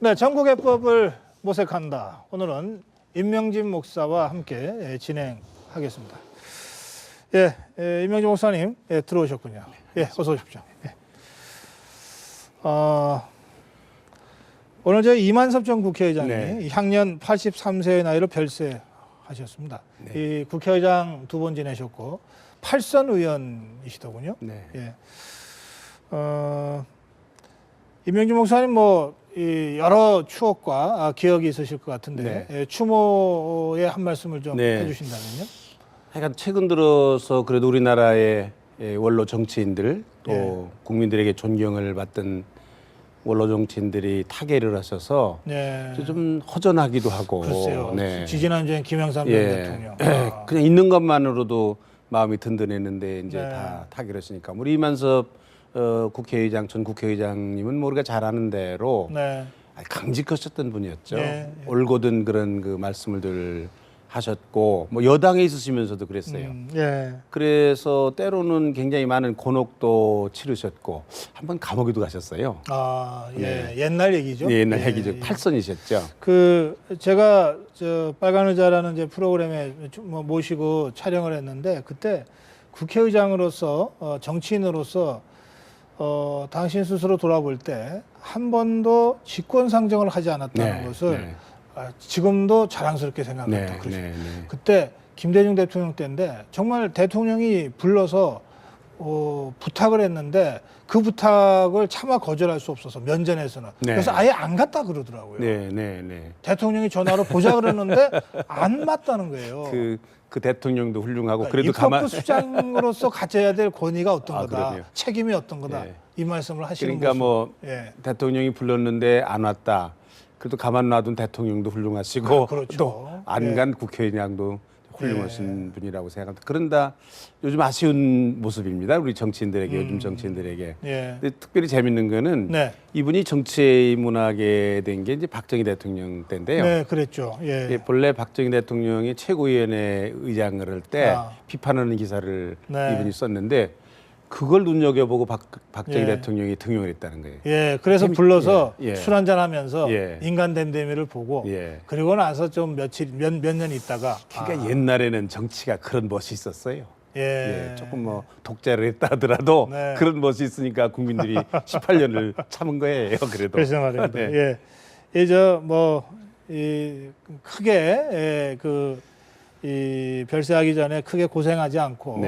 네, 전국의 법을 모색한다. 오늘은 임명진 목사와 함께 진행하겠습니다. 예, 임명진 목사님 들어오셨군요. 예, 어서 오십시오. 예. 오늘 저희 이만섭 전 국회의장이 네. 향년 83세의 나이로 별세하셨습니다. 네. 이 국회의장 2번 지내셨고 8선 의원이시더군요. 네. 예. 임명진 목사님 이 여러 추억과 기억이 있으실 것 같은데 네. 추모의 한 말씀을 좀 네. 해주신다면요. 하여간 최근 들어서 그래도 우리나라의 원로 정치인들 또 예. 국민들에게 존경을 받던 원로 정치인들이 타계를 하셔서 네. 좀 허전하기도 하고. 글쎄요. 네. 지지난주엔 김영삼 전 대통령. 그냥 있는 것만으로도 마음이 든든했는데 이제 네. 다 타계를 했으니까 우리 이만섭 국회의장 전 국회의장님은 뭐 우리가 잘 아는 대로 네. 강직하셨던 분이었죠. 네. 올곧은 그런 그 말씀을 하셨고 뭐 여당에 있으시면서도 그랬어요. 예. 그래서 때로는 굉장히 많은 곤혹도 치르셨고 한번 감옥에도 가셨어요. 예. 네. 옛날 얘기죠. 예, 옛날 예, 얘기죠. 예. 탈선이셨죠. 제가 빨간 의자라는 이제 프로그램에 모시고 촬영을 했는데 그때 국회의장으로서 정치인으로서 당신 스스로 돌아볼 때 한 번도 직권상정을 하지 않았다는 것을 지금도 자랑스럽게 생각합니다. 그때 김대중 대통령 때인데 정말 대통령이 불러서 부탁을 했는데 그 부탁을 차마 거절할 수 없어서 면전에서는 그래서 아예 안 갔다 그러더라고요. 대통령이 전화로 보자 그러는데 안 맞다는 거예요. 그 대통령도 훌륭하고 그러니까 그래도 입법부 수장으로서 가져야 될 권위가 어떤 거다, 그럼요. 책임이 어떤 거다 이 말씀을 하시는 그러니까 모습. 대통령이 불렀는데 안 왔다. 그래도 가만 놔둔 대통령도 훌륭하시고 그렇죠. 또 안 간 국회의장도 훌륭하신 분이라고 생각합니다. 그런다 요즘 아쉬운 모습입니다. 우리 정치인들에게 요즘 정치인들에게. 근데 특별히 재밌는 거는 이분이 정치에 입문하게 된 게 이제 박정희 대통령 때인데요. 네, 그랬죠. 본래 박정희 대통령이 최고위원회 의장을 할 때 비판하는 기사를 이분이 썼는데 그걸 눈여겨보고 박정희 대통령이 등용을 했다는 거예요. 그래서 불러서 술 한잔 하면서 예. 인간 댐댐이를 보고 그리고 나서 좀 몇 년 있다가 그러니까 옛날에는 정치가 그런 멋이 있었어요. 조금 독재를 했다 하더라도 그런 멋이 있으니까 국민들이 18년을 참은 거예요. 그래도. 그래서 말입니다. 크게 이 별세하기 전에 크게 고생하지 않고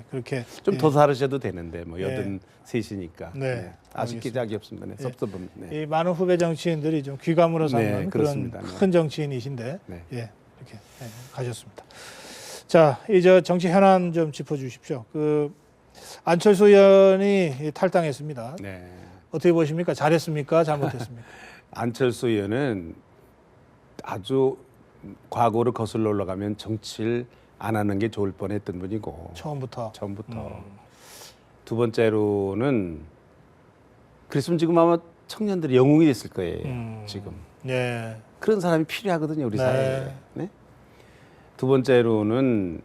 그렇게 좀 더 살으셔도 되는데 뭐 83이니까 아쉽게 짝이 없습니다. 섭섭합니다. 이 많은 후배 정치인들이 좀 귀감으로 삼는 그런 그렇습니다. 큰 정치인이신데 이렇게 가셨습니다. 자, 이제 정치 현안 좀 짚어주십시오. 안철수 의원이 탈당했습니다. 어떻게 보십니까? 잘했습니까? 잘못했습니까? 안철수 의원은 아주 과거를 거슬러 올라가면 정치를 안 하는 게 좋을 뻔했던 분이고 처음부터. 두 번째로는 그랬으면 지금 아마 청년들이 영웅이 됐을 거예요. 지금 그런 사람이 필요하거든요, 우리 사회에. 두 번째로는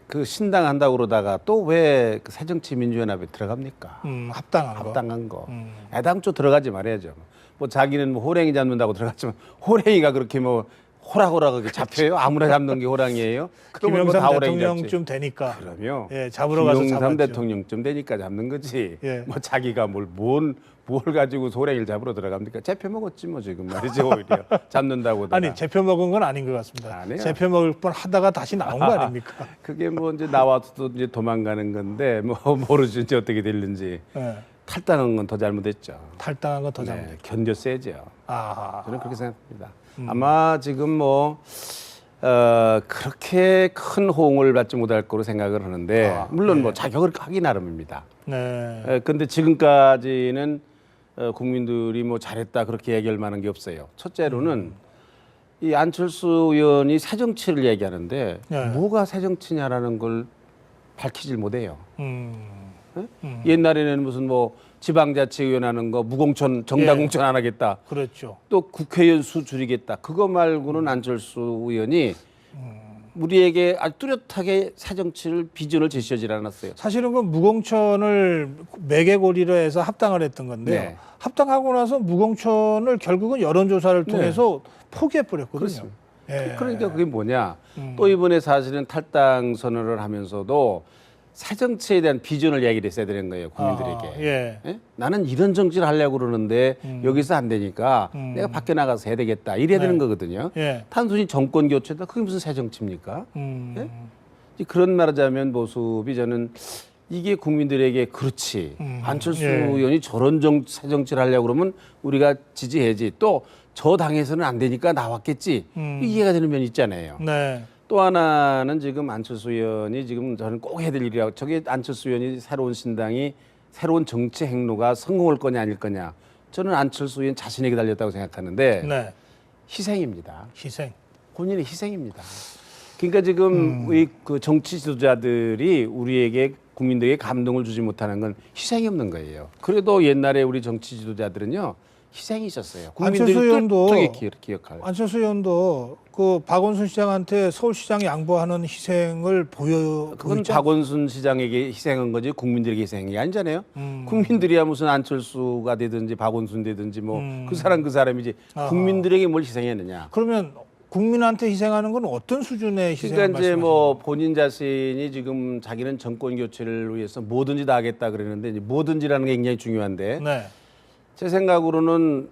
그 신당 한다고 그러다가 또 왜 그 새정치민주연합에 들어갑니까? 합당한 거. 애당초 들어가지 말아야죠. 뭐 자기는 뭐 호랭이 잡는다고 들어갔지만 호랭이가 그렇게 뭐 호락호락하게 잡혀요? 아무나 잡는 게 호랑이에요? 김영삼 대통령쯤 되니까. 그럼요. 잡으러 가서 잡았죠. 김영삼 대통령쯤 되니까 잡는 거지. 뭐 자기가 뭘 가지고 호랑이를 잡으러 들어갑니까? 잡혀 먹었지 뭐 지금 말이죠. 오히려 잡는다고. 아니 잡혀 먹은 건 아닌 것 같습니다. 잡혀 먹을 뻔 하다가 다시 나온 거 아닙니까? 그게 뭐 이제 나와서 이제 도망가는 건데 뭐 모르지 이제 어떻게 될는지. 탈당한 건 더 잘못했죠. 탈당한 건 더 잘못했죠. 견뎠어야죠. 저는 그렇게 생각합니다. 아마 지금 그렇게 큰 호응을 받지 못할 거로 생각을 하는데 물론 뭐 자격을 하기 나름입니다. 그런데 지금까지는 국민들이 뭐 잘했다 그렇게 얘기할 만한 게 없어요. 첫째로는 이 안철수 의원이 새정치를 얘기하는데 뭐가 새정치냐라는 걸 밝히질 못해요. 옛날에는 무슨 뭐 지방자치의원 하는 거 무공천 정당공천 안 하겠다. 그렇죠. 또 국회의원 수 줄이겠다. 그거 말고는 안철수 의원이 우리에게 아주 뚜렷하게 새정치를 비전을 제시하지 않았어요. 사실은 그 무공천을 매개고리로 해서 합당을 했던 건데요. 네. 합당하고 나서 무공천을 결국은 여론조사를 네. 통해서 포기해버렸거든요. 그렇습니다. 예. 그러니까 그게 뭐냐. 또 이번에 사실은 탈당 선언을 하면서도 새정치에 대한 비전을 이야기를 했어야 되는 거예요. 국민들에게. 아하, 예. 예? 나는 이런 정치를 하려고 그러는데 여기서 안 되니까 내가 밖에 나가서 해야 되겠다. 이래야 되는 거거든요. 예. 단순히 정권 교체다. 그게 무슨 새정치입니까? 음. 예? 그런 말하자면 모습이 저는 이게 국민들에게 그렇지. 안철수 예. 의원이 저런 새정치를 하려고 그러면 우리가 지지해야지. 또 저 당에서는 안 되니까 나왔겠지. 이해가 되는 면이 있잖아요. 네. 또 하나는 지금 안철수 의원이 지금 저는 꼭 해야 될 일이라고 저게 안철수 의원이 새로운 신당이 새로운 정치 행로가 성공할 거냐 아닐 거냐 저는 안철수 의원 자신에게 달렸다고 생각하는데 네. 희생입니다. 희생. 본인의 희생입니다. 그러니까 지금 우리 그 정치 지도자들이 우리에게 국민들에게 감동을 주지 못하는 건 희생이 없는 거예요. 그래도 옛날에 우리 정치 지도자들은요 희생이 있었어요. 국민들이 안철수 의원도 뚜렷하게 기억할. 안철수 의원도 그 박원순 시장한테 서울시장 양보하는 희생을 보여주고 그건 있지 박원순 시장에게 희생한 거지 국민들에게 희생한 게 아니잖아요. 국민들이야 무슨 안철수가 되든지 박원순 되든지 뭐 그 사람이지 아하. 국민들에게 뭘 희생했느냐. 그러면 국민한테 희생하는 건 어떤 수준의 희생을 그러니까 이제 말씀하시는 뭐 본인 자신이 지금 자기는 정권 교체를 위해서 뭐든지 다 하겠다 그랬는데 이제 뭐든지라는 게 굉장히 중요한데 네. 제 생각으로는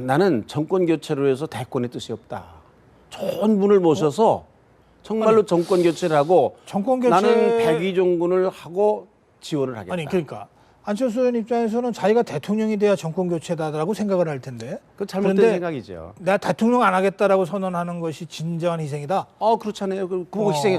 나는 정권 교체를 위해서 대권의 뜻이 없다. 좋은 분을 모셔서 정말로 정권 교체를 하고 정권 교체 나는 백의종군을 하고 지원을 하겠다. 아니 그러니까 안철수 의원 입장에서는 자기가 대통령이 돼야 정권 교체다라고 생각을 할 텐데 그 잘못된 그런데 생각이죠. 내가 대통령 안 하겠다라고 선언하는 것이 진정한 희생이다. 그렇잖아요. 그거 희생해.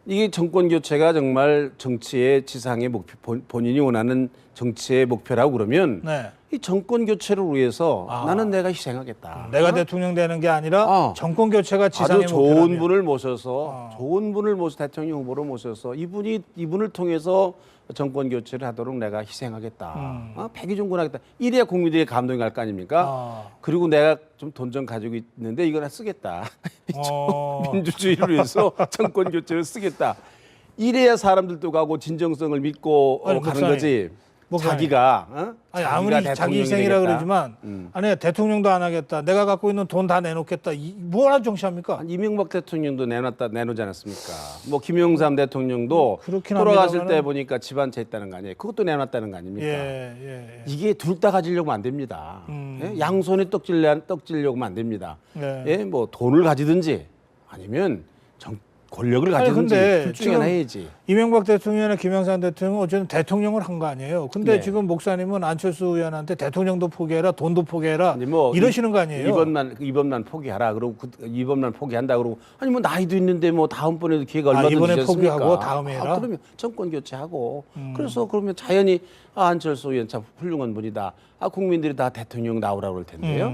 이게 정권 교체가 정말 정치의 지상의 목표, 본인이 원하는 정치의 목표라고 그러면 네. 이 정권 교체를 위해서 나는 내가 희생하겠다. 내가 대통령 되는 게 아니라 정권 교체가 지상의 아주 목표라면. 좋은 분을 모셔서 좋은 분을 대통령 후보로 모셔서 이분을 통해서 정권 교체를 하도록 내가 희생하겠다. 백의종군하겠다. 이래야 국민들에게 감동이 갈 거 아닙니까? 그리고 내가 좀 돈 좀 가지고 있는데 이거 나 쓰겠다. 민주주의를 위해서 정권 교체를 쓰겠다. 이래야 사람들도 가고 진정성을 믿고 가는 목사님, 거지. 목사님. 자기가 아니, 자기가 아무리 자기 대통령이 희생이라 되겠다. 그러지만 아니 대통령도 안 하겠다. 내가 갖고 있는 돈 다 내놓겠다. 뭐라 정치합니까? 이명박 대통령도 내놓지 않았습니까? 뭐 김영삼 대통령도 그렇긴 돌아가실 합니다만은- 때 보니까 집안 채 있다는 거 아니에요? 그것도 내놨다는 거 아닙니까? 예. 이게 둘 다 가지려고 안 됩니다. 예? 양손에 떡지려고 하면 안 됩니다. 예. 예? 뭐 돈을 가지든지 아니면 권력을 가지든지 근데 둘 중에 지금 하나 해야지. 이명박 대통령이나 김영삼 대통령은 어쨌든 대통령을 한 거 아니에요. 근데 네. 지금 목사님은 안철수 의원한테 대통령도 포기해라, 돈도 포기해라 아니 뭐 이러시는 거 아니에요? 이번만 포기하라. 그러고 이번만 포기한다. 그러고 아니 뭐 나이도 있는데 뭐 다음번에도 기회가 얼마든지 이번에 있었습니까? 포기하고 다음에 해라? 그러면 정권 교체하고 그래서 그러면 자연히 안철수 의원 참 훌륭한 분이다. 국민들이 다 대통령 나오라고 그럴 텐데요.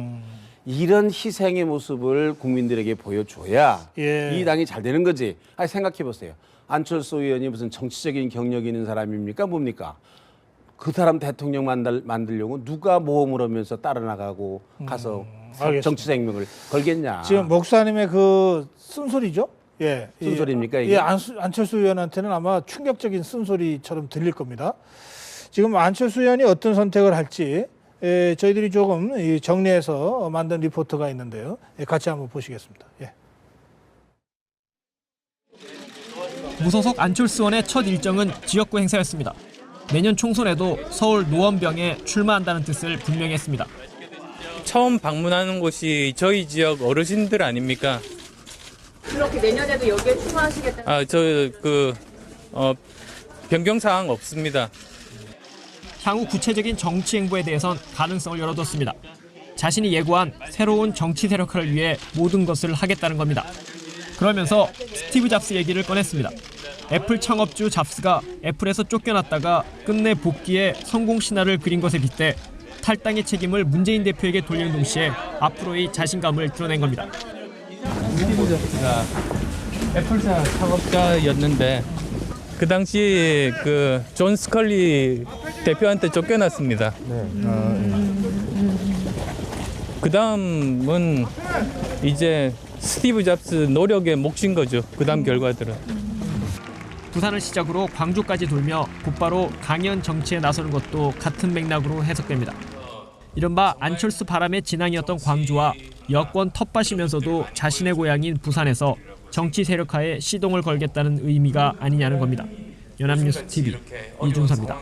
이런 희생의 모습을 국민들에게 보여줘야 예. 이 당이 잘 되는 거지. 생각해 보세요. 안철수 의원이 무슨 정치적인 경력이 있는 사람입니까? 뭡니까? 그 사람 대통령 만들려고 누가 모험을 하면서 따라 나가고 가서 알겠습니다. 정치 생명을 걸겠냐? 지금 목사님의 그 쓴소리죠? 예. 쓴소리입니까, 이게? 예, 안철수 의원한테는 아마 충격적인 쓴소리처럼 들릴 겁니다. 지금 안철수 의원이 어떤 선택을 할지 저희들이 조금 정리해서 만든 리포트가 있는데요. 같이 한번 보시겠습니다. 예. 무소속 안철수 의원의 첫 일정은 지역구 행사였습니다. 내년 총선에도 서울 노원병에 출마한다는 뜻을 분명히 했습니다. 처음 방문하는 곳이 저희 지역 어르신들 아닙니까? 그렇게 내년에도 여기에 출마하시겠다. 변경 사항 없습니다. 향후 구체적인 정치 행보에 대해선 가능성을 열어뒀습니다. 자신이 예고한 새로운 정치 세력화를 위해 모든 것을 하겠다는 겁니다. 그러면서 스티브 잡스 얘기를 꺼냈습니다. 애플 창업주 잡스가 애플에서 쫓겨났다가 끝내 복귀해 성공 신화를 그린 것에 빗대 탈당의 책임을 문재인 대표에게 돌리는 동시에 앞으로의 자신감을 드러낸 겁니다. 스티브 잡스가 애플사 창업자였는데 그 당시 그 존 스컬리 대표한테 쫓겨났습니다. 그 다음은 이제 스티브 잡스 노력의 몫인 거죠. 그다음 결과들은. 부산을 시작으로 광주까지 돌며 곧바로 강연 정치에 나서는 것도 같은 맥락으로 해석됩니다. 이른바 안철수 바람의 진앙이었던 광주와 여권 텃밭이면서도 자신의 고향인 부산에서 정치 세력화에 시동을 걸겠다는 의미가 아니냐는 겁니다. 연합뉴스 TV 이준서입니다.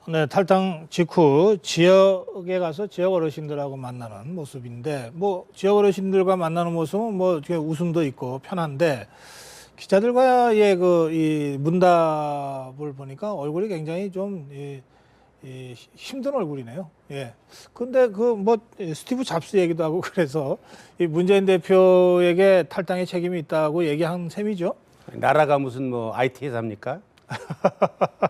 네, 탈당 직후 지역에 가서 지역 어르신들하고 만나는 모습인데, 뭐 지역 어르신들과 만나는 모습은 뭐 웃음도 있고 편한데, 기자들과의 이 문답을 보니까 얼굴이 굉장히 좀 힘든 얼굴이네요. 예. 근데 뭐 스티브 잡스 얘기도 하고 그래서 이 문재인 대표에게 탈당의 책임이 있다고 얘기한 셈이죠. 나라가 무슨 뭐 IT 회사입니까?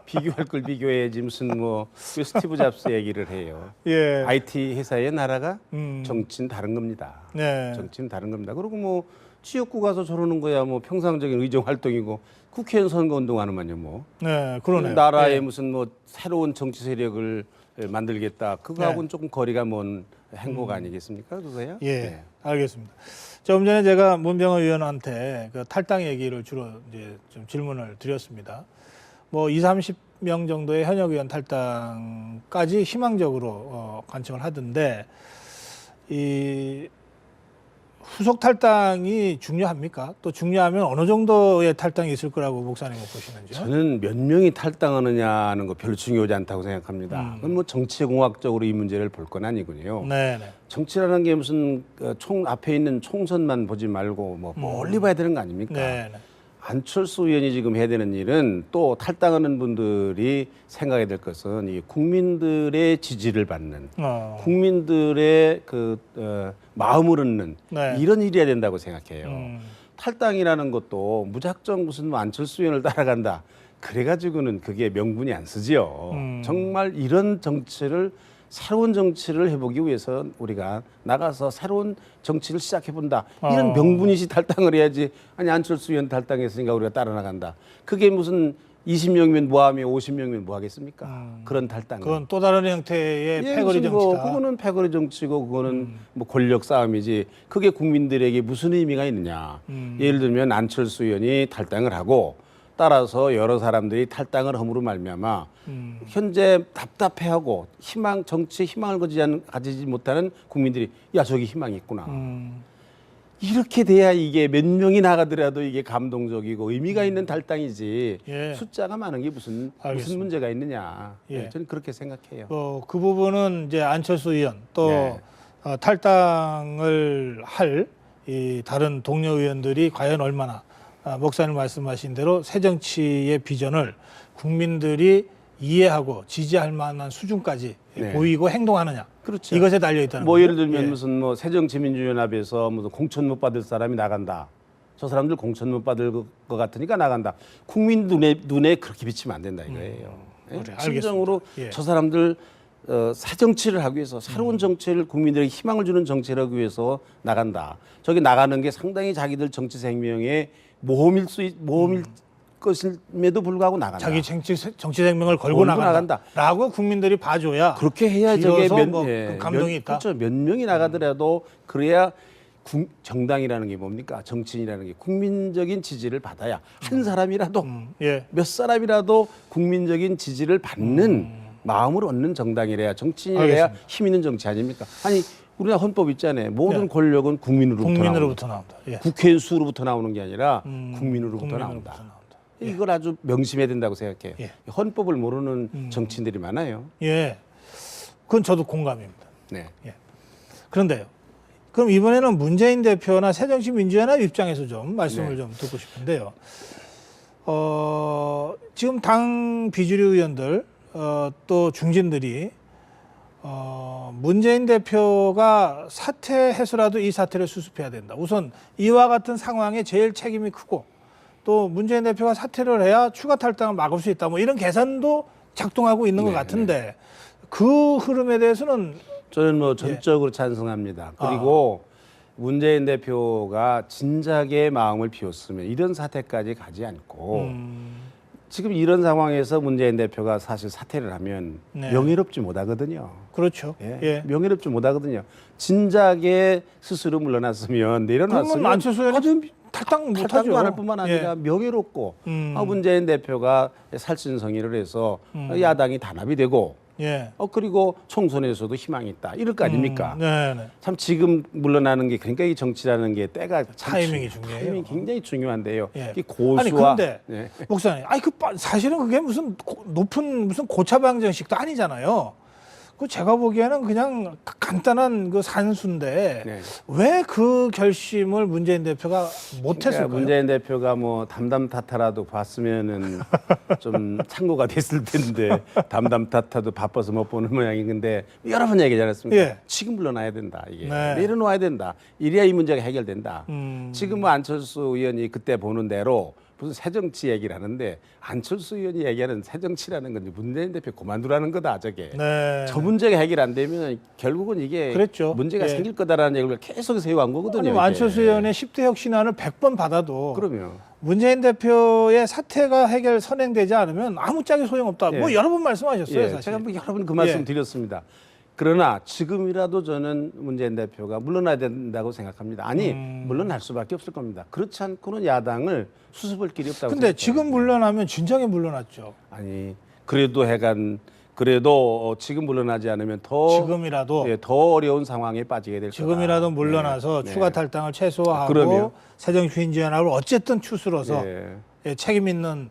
비교할 걸 비교해야지 무슨 뭐 왜 스티브 잡스 얘기를 해요. 예. IT 회사의 나라가 정치는 다른 겁니다. 네. 정치는 다른 겁니다. 그리고 뭐 지역구 가서 저러는 거야 뭐 평상적인 의정 활동이고 국회의원 선거 운동하는만요 뭐. 네, 그러네요. 나라에 예. 무슨 뭐 새로운 정치 세력을 만들겠다. 그거하고는 조금 거리가 먼 행보가 아니겠습니까? 그거야? 예, 네. 알겠습니다. 조금 전에 제가 문병호 의원한테 그 탈당 얘기를 주로 이제 좀 질문을 드렸습니다. 뭐 20-30명 정도의 현역 의원 탈당까지 희망적으로 관측을 하던데 이 후속 탈당이 중요합니까? 또 중요하면 어느 정도의 탈당이 있을 거라고 목사님은 보시는지요? 저는 몇 명이 탈당하느냐는 거 별로 중요하지 않다고 생각합니다. 그건 뭐 정치공학적으로 이 문제를 볼 건 아니군요. 네. 정치라는 게 무슨 총 앞에 있는 총선만 보지 말고 뭐 멀리 봐야 되는 거 아닙니까? 네. 안철수 의원이 지금 해야 되는 일은 또 탈당하는 분들이 생각해야 될 것은 이 국민들의 지지를 받는 국민들의 마음을 얻는 네. 이런 일이 해야 된다고 생각해요. 탈당이라는 것도 무작정 무슨 뭐 안철수 의원을 따라간다. 그래가지고는 그게 명분이 안 쓰지요. 정말 이런 정치를 새로운 정치를 해보기 위해서 우리가 나가서 새로운 정치를 시작해본다. 이런 명분이시 탈당을 해야지. 아니 안철수 의원 탈당했으니까 우리가 따라 나간다. 그게 무슨 20명이면 뭐하며 50명이면 뭐하겠습니까? 그런 탈당. 그건 또 다른 형태의 예, 패거리 무슨 뭐 정치다. 그거는 패거리 정치고 그거는 뭐 권력 싸움이지. 그게 국민들에게 무슨 의미가 있느냐. 예를 들면 안철수 의원이 탈당을 하고 따라서 여러 사람들이 탈당을 함으로 말미암아 현재 답답해하고 정치에 희망을 가지지 못하는 국민들이 야 저기 희망이 있구나. 이렇게 돼야 이게 몇 명이 나가더라도 이게 감동적이고 의미가 있는 탈당이지. 예. 숫자가 많은 게 무슨 문제가 있느냐. 예. 저는 그렇게 생각해요. 그 부분은 이제 안철수 의원 또 네. 탈당을 할 이 다른 동료 의원들이 과연 얼마나 목사님 말씀하신 대로 새 정치의 비전을 국민들이 이해하고 지지할 만한 수준까지 네. 보이고 행동하느냐. 그렇죠. 이것에 달려 있다는 뭐 거죠. 예를 들면 예. 무슨 뭐 새정치민주연합에서 무슨 공천 못 받을 사람이 나간다. 저 사람들 공천 못 받을 것 같으니까 나간다. 국민 눈에 그렇게 비치면 안 된다 이거예요. 예? 그래, 진정으로 예. 저 사람들 새 정치를 하기 위해서 새로운 정치를 국민들에게 희망을 주는 정치를 하기 위해서 나간다. 저기 나가는 게 상당히 자기들 정치 생명의 모험일 것임에도 불구하고 나간다. 자기 정치 생명을 걸고 나간다. 라고 국민들이 봐줘야 그렇게 해야 저게 감동이 있다. 그렇죠. 몇 명이 나가더라도 그래야 정당이라는 게 뭡니까? 정치인이라는 게 국민적인 지지를 받아야 한 사람이라도 예. 몇 사람이라도 국민적인 지지를 받는 마음을 얻는 정당이래야 정치인이래야 알겠습니다. 힘 있는 정치 아닙니까? 아니 우리나라 헌법 있잖아요. 모든 네. 권력은 국민으로부터 나온다. 예. 국회의원 수로부터 나오는 게 아니라 국민으로부터 나온다. 예. 이걸 아주 명심해야 된다고 생각해요. 예. 헌법을 모르는 정치인들이 많아요. 예. 그건 저도 공감입니다. 네. 예. 그런데요. 그럼 이번에는 문재인 대표나 새정치민주연합 입장에서 좀 말씀을 네. 좀 듣고 싶은데요. 지금 당 비주류 의원들 또 중진들이 문재인 대표가 사퇴해서라도 이 사태를 수습해야 된다. 우선 이와 같은 상황에 제일 책임이 크고 또 문재인 대표가 사퇴를 해야 추가 탈당을 막을 수 있다. 뭐 이런 계산도 작동하고 있는 것 같은데 그 흐름에 대해서는 저는 뭐 전적으로 찬성합니다. 그리고 문재인 대표가 진작에 마음을 비웠으면 이런 사태까지 가지 않고 지금 이런 상황에서 문재인 대표가 사실 사퇴를 하면 네. 명예롭지 못하거든요. 그렇죠. 예. 예. 명예롭지 못하거든요. 진작에 스스로 물러났으면 내려놨으면 그러면 안철수 의원은 탈당 못하죠. 탈당도 안 할 뿐만 아니라 예. 명예롭고 음. 문재인 대표가 살신성의를 해서 야당이 단합이 되고 예. 그리고 총선에서도 희망이 있다. 이럴 거 아닙니까? 네, 네. 참 지금 물러나는 게 그러니까 이 정치라는 게 때가 참 타이밍이 중요해요. 타이밍이 굉장히 중요한데요. 예. 이 고수와 아니 근데 네. 목사님, 사실은 그게 무슨 높은 무슨 고차방정식도 아니잖아요. 그 제가 보기에는 그냥 간단한 그 산수인데 네. 왜 그 결심을 문재인 대표가 못했을까요? 그러니까 문재인 대표가 뭐 담담 타타라도 봤으면은 좀 참고가 됐을 텐데 담담 타타도 바빠서 못 보는 모양인데 여러 번 얘기하지 않았습니까? 예. 지금 물러나야 된다. 이게 네. 내려놓아야 된다. 이래야 이 문제가 해결된다. 음. 지금 뭐 안철수 의원이 그때 보는 대로 무슨 새정치 얘기를 하는데 안철수 의원이 얘기하는 새정치라는 건 문재인 대표 그만두라는 거다 저게. 네. 저 문제가 해결 안 되면 결국은 이게 그랬죠. 문제가 예. 생길 거다라는 얘기를 계속 해왔는 거거든요. 아니, 이게. 안철수 의원의 10대 혁신안을 100번 받아도 그러면 문재인 대표의 사태가 해결 선행되지 않으면 아무짝에 소용없다. 예. 뭐 여러 번 말씀하셨어요. 예, 사실. 제가 뭐 여러 번 그 말씀 예. 드렸습니다. 그러나 지금이라도 저는 문재인 대표가 물러나야 된다고 생각합니다. 아니 물러날 수밖에 없을 겁니다. 그렇지 않고는 야당을 수습할 길이 없다고 근데 생각해요. 지금 물러나면 진작에 물러났죠. 아니 그래도 그래도 지금 물러나지 않으면 더 지금이라도 예, 더 어려운 상황에 빠지게 될 거다. 지금이라도 물러나서 네. 추가 탈당을 최소화하고 그러면. 새정치민주연합을 어쨌든 추스러서 예. 예, 책임 있는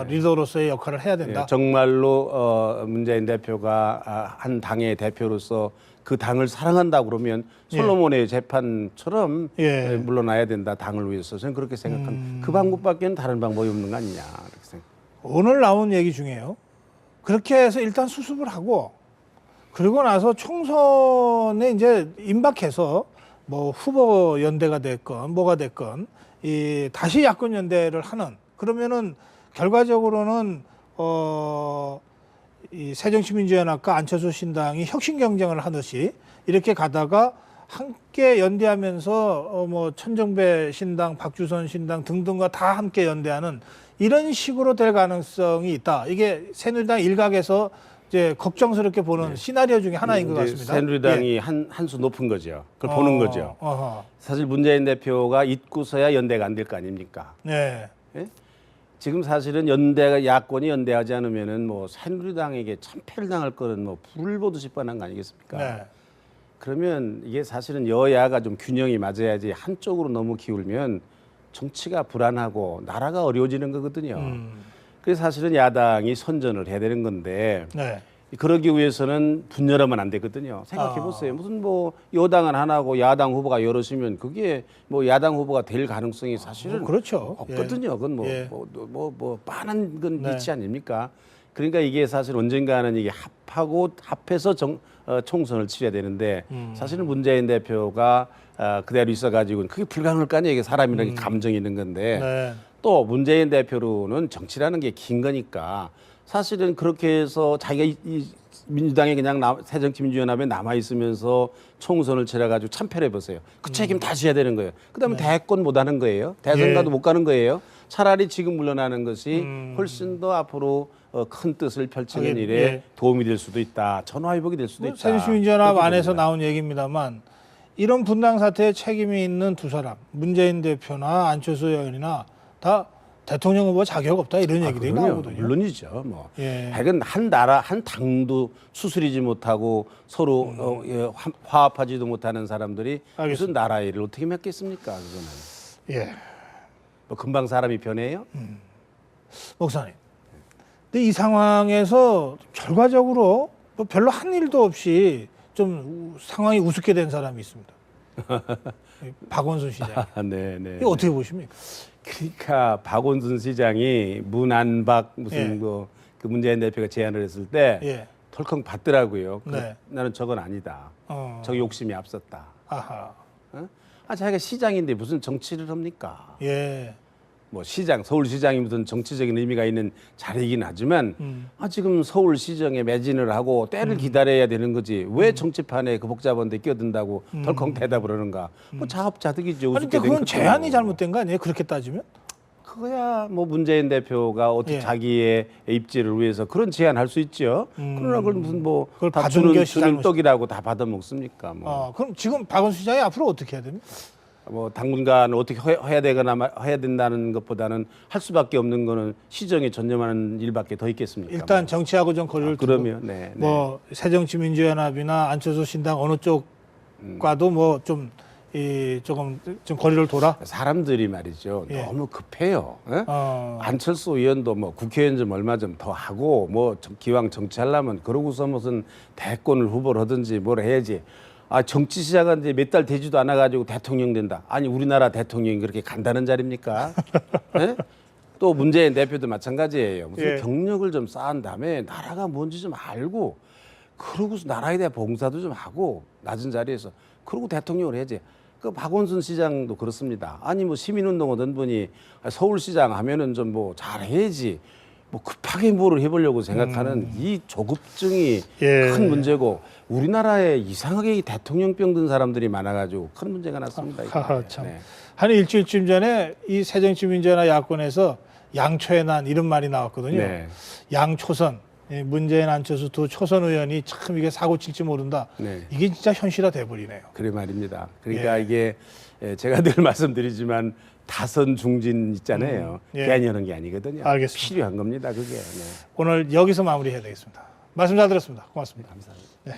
리더로서의 역할을 해야 된다. 예, 정말로 문재인 대표가 한 당의 대표로서 그 당을 사랑한다 그러면 솔로몬의 재판처럼 예. 물러나야 된다 당을 위해서 저는 그렇게 생각합니다. 그 방법밖에는 다른 방법이 없는 거 아니냐 이렇게 생각. 오늘 나온 얘기 중에요. 그렇게 해서 일단 수습을 하고 그리고 나서 총선에 이제 임박해서 뭐 후보 연대가 됐건 뭐가 됐건 다시 야권 연대를 하는 그러면은 결과적으로는 이 새정치민주연합과 안철수 신당이 혁신 경쟁을 하듯이 이렇게 가다가 함께 연대하면서 뭐 천정배 신당, 박주선 신당 등등과 다 함께 연대하는 이런 식으로 될 가능성이 있다. 이게 새누리당 일각에서 이제 걱정스럽게 보는 시나리오 중에 하나인 것 같습니다. 새누리당이 예. 한 수 높은 거죠. 그걸 보는 거죠. 어허. 사실 문재인 대표가 있고서야 연대가 안 될 거 아닙니까? 네. 예? 지금 사실은 야권이 연대하지 않으면은 뭐 새누리당에게 참패를 당할 거는 뭐 불을 보듯이 뻔한 거 아니겠습니까? 네. 그러면 이게 사실은 여야가 좀 균형이 맞아야지 한쪽으로 너무 기울면 정치가 불안하고 나라가 어려워지는 거거든요. 그래서 사실은 야당이 선전을 해야 되는 건데 네. 그러기 위해서는 분열하면 안 되거든요. 생각해 보세요. 무슨 뭐 여당은 하나고 야당 후보가 여럿이면 그게 뭐 야당 후보가 될 가능성이 사실은 그렇죠. 없거든요. 그건 예. 뭐 뻔한 건 네. 이치 아닙니까? 그러니까 이게 사실 언젠가는 이게 합해서 총선을 치러야 되는데 사실은 문재인 대표가 그대로 있어가지고는 그게 불가능할 거 아니에요. 이게 사람이라는 게 감정이 있는 건데 네. 또 문재인 대표로는 정치라는 게 긴 거니까 사실은 그렇게 해서 자기가 이 민주당에 그냥 새정치민주연합에 남아 있으면서 총선을 치러가지고 참패를 해보세요. 그 책임 다 져야 되는 거예요. 그다음에 대권 못 하는 거예요. 대선가도 예. 못 가는 거예요. 차라리 지금 물러나는 것이 훨씬 더 앞으로 큰 뜻을 펼치는 하긴, 일에 예. 도움이 될 수도 있다. 전화위복이 될 수도 있다. 새정치민주연합 그렇게 안에서 봅니다. 나온 얘기입니다만 이런 분당 사태에 책임이 있는 두 사람, 문재인 대표나 안철수 의원이나 다 대통령 후보 자격 없다 이런 얘기들이 그럼요. 나오거든요. 물론이죠. 뭐. 예. 하여간 한 나라 한 당도 수술이지 못하고 서로 화합하지도 못하는 사람들이 무슨 알겠습니다. 나라 일을 어떻게 맡겠습니까? 그거는 예. 뭐 금방 사람이 변해요? 목사님. 근데 이 상황에서 결과적으로 뭐 별로 한 일도 없이 좀 상황이 우습게 된 사람이 있습니다. 박원순 시장. 네, 네. 이거 어떻게 보십니까? 그러니까 박원순 시장이 문안박 무슨 예. 그 문재인 대표가 제안을 했을 때 예. 덜컹 받더라고요. 네. 나는 저건 아니다. 어. 저 욕심이 앞섰다. 아하. 어? 자기가 시장인데 무슨 정치를 합니까? 예. 뭐 시장, 서울시장이 무슨 정치적인 의미가 있는 자리이긴 하지만 지금 서울시정에 매진을 하고 때를 기다려야 되는 거지 왜 정치판에 그 복잡한 데 끼어든다고 덜컹 대답을 하는가? 뭐 자업자득이죠. 아니, 근데 우습게 된 그건 것도. 제안이 잘못된 거 아니에요? 그렇게 따지면? 그거야 뭐 문재인 대표가 어떻게 예. 자기의 입지를 위해서 그런 제안할 수 있죠. 그러나 그걸 무슨 뭐 그걸 다 받은 주는 것이 잘못이다. 떡이라고 다 받아 먹습니까? 뭐. 그럼 지금 박원순 시장이 앞으로 어떻게 해야 됩니까? 뭐 당분간 어떻게 해야 되거나 해야 된다는 것보다는 할 수밖에 없는 거는 시정에 전념하는 일밖에 더 있겠습니까? 일단 뭐. 정치하고 좀 거리를 두고 그러면 네, 네. 뭐 새정치민주연합이나 안철수 신당 어느 쪽과도 뭐 좀 조금 좀 거리를 둬라. 사람들이 말이죠 예. 너무 급해요. 예? 안철수 안철수 의원도 뭐 국회의원 좀 얼마 좀 더 하고 뭐 기왕 정치하려면 그러고서 무슨 대권을 후보를 하든지 뭘 해야지. 아 정치 시작한 지 몇 달 되지도 않아 가지고 대통령 된다. 아니 우리나라 대통령이 그렇게 간다는 자리입니까? 예? 또 문재인 대표도 마찬가지예요. 무슨 예. 경력을 좀 쌓은 다음에 나라가 뭔지 좀 알고 그러고서 나라에 대한 봉사도 좀 하고 낮은 자리에서 그러고 대통령을 해야지. 그 박원순 시장도 그렇습니다. 아니 뭐 시민운동 하던 분이 서울시장 하면은 좀 뭐 잘해야지. 뭐 급하게 뭐를 해보려고 생각하는 이 조급증이 예. 큰 문제고 우리나라에 이상하게 이 대통령병 든 사람들이 많아가지고 큰 문제가 났습니다. 이번에. 하하, 참. 네. 한 일주일쯤 전에 이 새정치민주연합 야권에서 양초의 난 이런 말이 나왔거든요. 네. 양초선, 문재인 안철수 두 초선 의원이 참 이게 사고 칠지 모른다. 네. 이게 진짜 현실화 돼버리네요. 그래 말입니다. 그러니까 예. 이게 제가 늘 말씀드리지만 다선 중진 있잖아요. 예. 괜히 하는 게 아니거든요. 알겠습니다. 필요한 겁니다. 그게. 네. 오늘 여기서 마무리해야 되겠습니다. 말씀 잘 들었습니다. 고맙습니다. 감사합니다. 네.